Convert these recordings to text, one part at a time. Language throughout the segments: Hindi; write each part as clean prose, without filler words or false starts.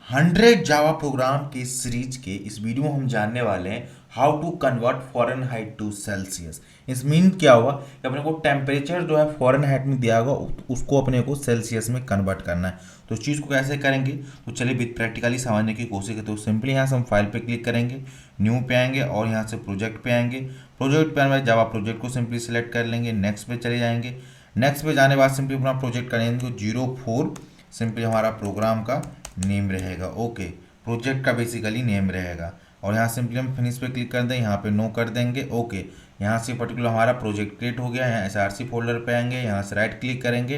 100 जावा प्रोग्राम के सीरीज के इस वीडियो में हम जानने वाले हैं how to convert Fahrenheit to Celsius. इस मीन क्या हुआ कि अपने को टेम्परेचर जो है फ़ारेनहाइट में दिया होगा उसको अपने को सेल्सियस में कन्वर्ट करना है। तो इस चीज़ को कैसे करेंगे, तो चलिए विद प्रैक्टिकली समझने की कोशिश करते हैं। तो सिंपली यहाँ से हम फाइल पे क्लिक करेंगे, न्यू पे आएंगे और यहाँ से प्रोजेक्ट पे आएंगे। प्रोजेक्ट पे आने जावा प्रोजेक्ट को सिंपली सिलेक्ट कर लेंगे, नेक्स्ट पे चले जाएंगे। नेक्स्ट पे जाने के बाद सिंपली अपना प्रोजेक्ट करेंगे 04, सिंपली हमारा प्रोग्राम का नेम रहेगा। ओके, प्रोजेक्ट का बेसिकली नेम रहेगा और यहाँ सिंपली हम फिनिश पे क्लिक कर दें, यहाँ पे नो कर देंगे। ओके, यहाँ से पर्टिकुलर हमारा प्रोजेक्ट क्रिएट हो गया। यहाँ एसआरसी फोल्डर पे आएंगे, यहाँ से राइट क्लिक करेंगे।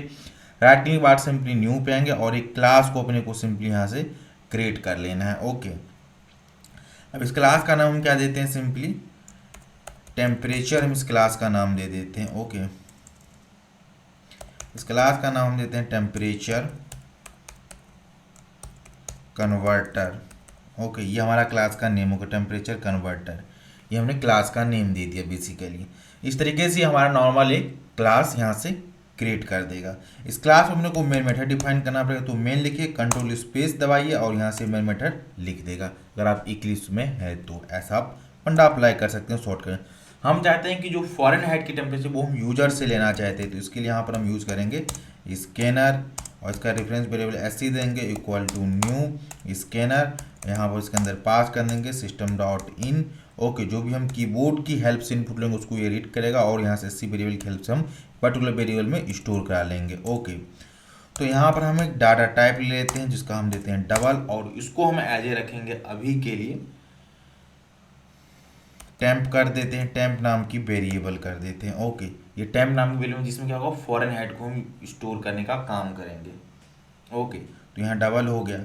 राइट क्लिक के बाद सिंपली न्यू पे आएंगे और एक क्लास को अपने को सिंपली यहाँ से क्रिएट कर लेना है। ओके, अब इस क्लास का नाम हम क्या देते हैं, सिंपली टेम्परेचर हम इस क्लास का नाम दे देते हैं। ओके, इस क्लास का नाम हम देते हैं टेम्परेचर कन्वर्टर। ओके, ये हमारा क्लास का नेम होगा, टेम्परेचर कन्वर्टर। ये हमने क्लास का नेम दे दिया बेसिकली। इस तरीके से हमारा नॉर्मल एक क्लास यहाँ से क्रिएट कर देगा। इस क्लास में अपने को मेन मेथड डिफाइन करना पड़ेगा। तो मेन लिखिए, कंट्रोल स्पेस दबाइए और यहाँ से मेन मेथड लिख देगा। अगर आप इक्लिप्स में है तो ऐसा आप फंडा अप्लाई कर सकते हैं शॉर्टकट। हम चाहते हैं कि जो फ़ारेनहाइट की टेम्परेचर वो हम यूजर से लेना चाहते हैं, तो इसके लिए यहाँ पर हम यूज़ करेंगे स्कैनर और इसका रेफरेंस वेरिएबल एससी देंगे इक्वल टू न्यू स्कैनर। यहाँ पर इसके अंदर पास कर देंगे सिस्टम डॉट इन। ओके, जो भी हम कीबोर्ड की हेल्प से इनपुट लेंगे उसको ये रीड करेगा और यहाँ से एससी वेरिएबल की हेल्प से हम पर्टिकुलर वेरिएबल में स्टोर करा लेंगे। ओके, तो यहाँ पर हम एक डाटा टाइप ले लेते हैं जिसका हम देते हैं डबल और इसको हम एज ए रखेंगे अभी के लिए टेम्प कर देते हैं, टेम्प नाम की वेरिएबल कर देते हैं। ओके, ये टेम्प नाम की वेरिएबल जिसमें क्या होगा फ़ारेनहाइट को हम स्टोर करने का काम करेंगे। ओके, तो यहाँ डबल हो गया।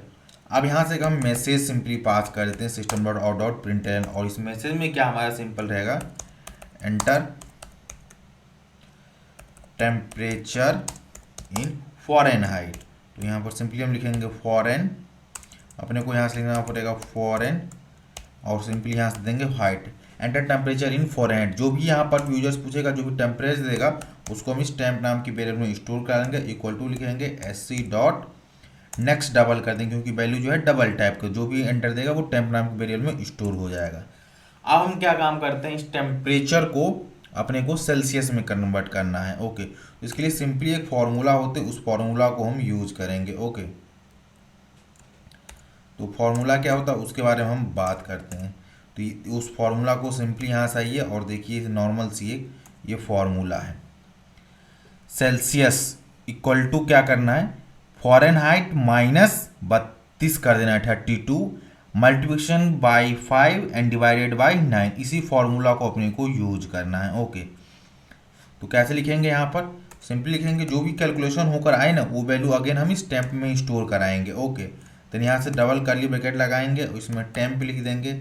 अब यहाँ से हम मैसेज सिंपली पास कर देते हैं system dot out dot println और इस मैसेज में क्या हमारा सिंपल रहेगा, एंटर टेम्परेचर इन फ़ारेनहाइट। तो यहाँ पर सिंपली हम लिखेंगे फॉरेन, अपने को यहाँ से लिखना पड़ेगा फॉरेन और सिंपली यहाँ से देंगे height. Enter temperature in Fahrenheit. जो भी यहाँ पर यूजर्स पूछेगा, जो भी टेम्परेचर देगा उसको हम इस टेम्प नाम की वेरिएबल में स्टोर करेंगे। इक्वल टू लिखेंगे एससी डॉट नेक्स्ट डबल कर देंगे क्योंकि वैल्यू जो है डबल टाइप का, जो भी एंटर देगा वो टेम्प नाम की वेरिएबल में स्टोर हो जाएगा। अब हम क्या काम करते हैं, इस टेम्परेचर को अपने को सेल्सियस में कन्वर्ट करना है। ओके, तो इसके लिए सिंपली एक फॉर्मूला होते हैं, उस फॉर्मूला को हम यूज करेंगे। ओके, तो फॉर्मूला क्या होता है उसके बारे में हम बात करते हैं। तो उस फॉर्मूला को सिंपली यहाँ से आइए और देखिए नॉर्मल सी एक ये फॉर्मूला है। सेल्सियस इक्वल टू क्या करना है, फ़ारेनहाइट -32 कर देना है 32 multiplication by 5 and divided by 9। इसी फॉर्मूला को अपने को यूज करना है। ओके, तो कैसे लिखेंगे, यहाँ पर सिंपली लिखेंगे जो भी कैलकुलेशन होकर आए ना वो वैल्यू अगेन हम इस टेम्प में स्टोर कराएंगे। ओके, तो यहाँ से डबल कर्ली ब्रैकेट लगाएंगे, इसमें टेम्प लिख देंगे,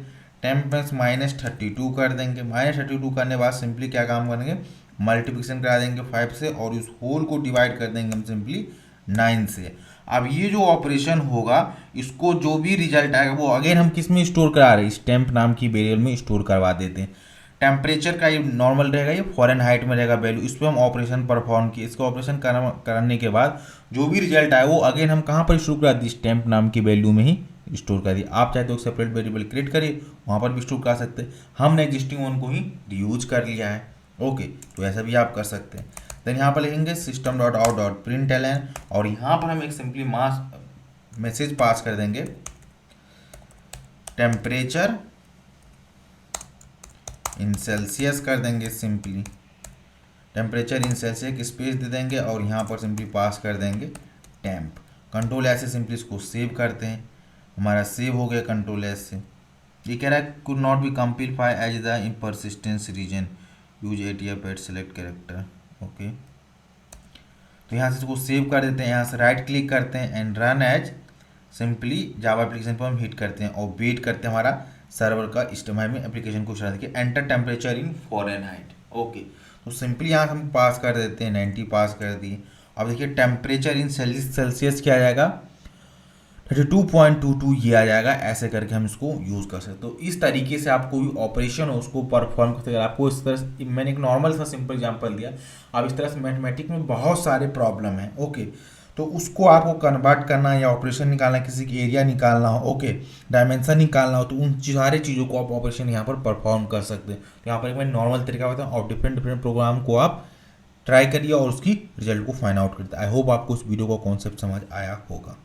टेम्प में -32 कर देंगे। -32 करने के बाद सिंपली क्या काम करेंगे, मल्टीप्लिकेशन करा देंगे 5 से और उस होल को डिवाइड कर देंगे हम सिंपली 9 से। अब ये जो ऑपरेशन होगा इसको जो भी रिजल्ट आएगा वो अगेन हम किस में स्टोर करा रहे हैं, इस टेम्प नाम की वेरिएबल में स्टोर करवा देते हैं। टेम्परेचर का ये नॉर्मल रहेगा, ये फ़ारेनहाइट में रहेगा वैल्यू। इस पर हम ऑपरेशन परफॉर्म किए, इसका ऑपरेशन करने के बाद जो भी रिजल्ट आए वो अगेन हम कहाँ पर स्टोर करा दी, इस टेम्प नाम की वैल्यू में ही स्टोर कर दिए। आप चाहे तो एक सेपरेट वेरिएबल क्रिएट करिए, वहाँ पर भी स्टोर कर सकते हैं। हमने एग्जिस्टिंग वन को ही यूज कर लिया है। ओके, तो ऐसा भी आप कर सकते हैं। देन यहाँ पर लिखेंगे system dot out dot println और यहाँ पर हम एक सिंपली मैसेज पास कर देंगे टेम्परेचर इन सेल्सियस कर देंगे, सिंपली टेम्परेचर इन सेल्सियस की स्पेस दे देंगे और यहाँ पर सिंपली पास कर देंगे टेम्प। कंट्रोल ऐसे सिंपली इसको सेव करते हैं, हमारा सेव हो गया कंट्रोल एस से। ये कह रहा है could not be compile as the in persistence region use ATF at select character. Okay, तो यहाँ से इसको सेव कर देते हैं, यहाँ से राइट क्लिक करते हैं and run as, simply Java application पर हम हिट करते हैं और वेट करते हैं हमारा सर्वर का इस्तेमाल में एप्लीकेशन को चला देखिए enter temperature in Fahrenheit. Okay, तो सिंपली यहाँ हम पास कर देते हैं 90 पास कर दिए। अब देखिए टेम्परेचर इन सेल्सियस क्या आ जाएगा, 32.22 ये आ जाएगा। ऐसे करके हम इसको यूज़ कर सकते हैं। तो इस तरीके से आप कोई ऑपरेशन हो उसको परफॉर्म करते हैं। आपको इस तरह से मैंने एक नॉर्मल सा सिंपल एग्जांपल दिया, अब इस तरह से मैथमेटिक्स में बहुत सारे प्रॉब्लम हैं। ओके, तो उसको आपको कन्वर्ट करना है या ऑपरेशन निकालना है, किसी की एरिया निकालना हो, ओके, डायमेंशन निकालना हो, तो उन सारे चीज़ों को आप ऑपरेशन यहाँ पर परफॉर्म कर सकते हैं। तो यहाँ पर एक मैं नॉर्मल तरीका बताऊँ और डिफरेंट डिफरेंट प्रोग्राम को आप ट्राई करिए और उसकी रिजल्ट को फाइंड आउट करते। आई होप आपको इस वीडियो का कॉन्सेप्ट समझ आया होगा।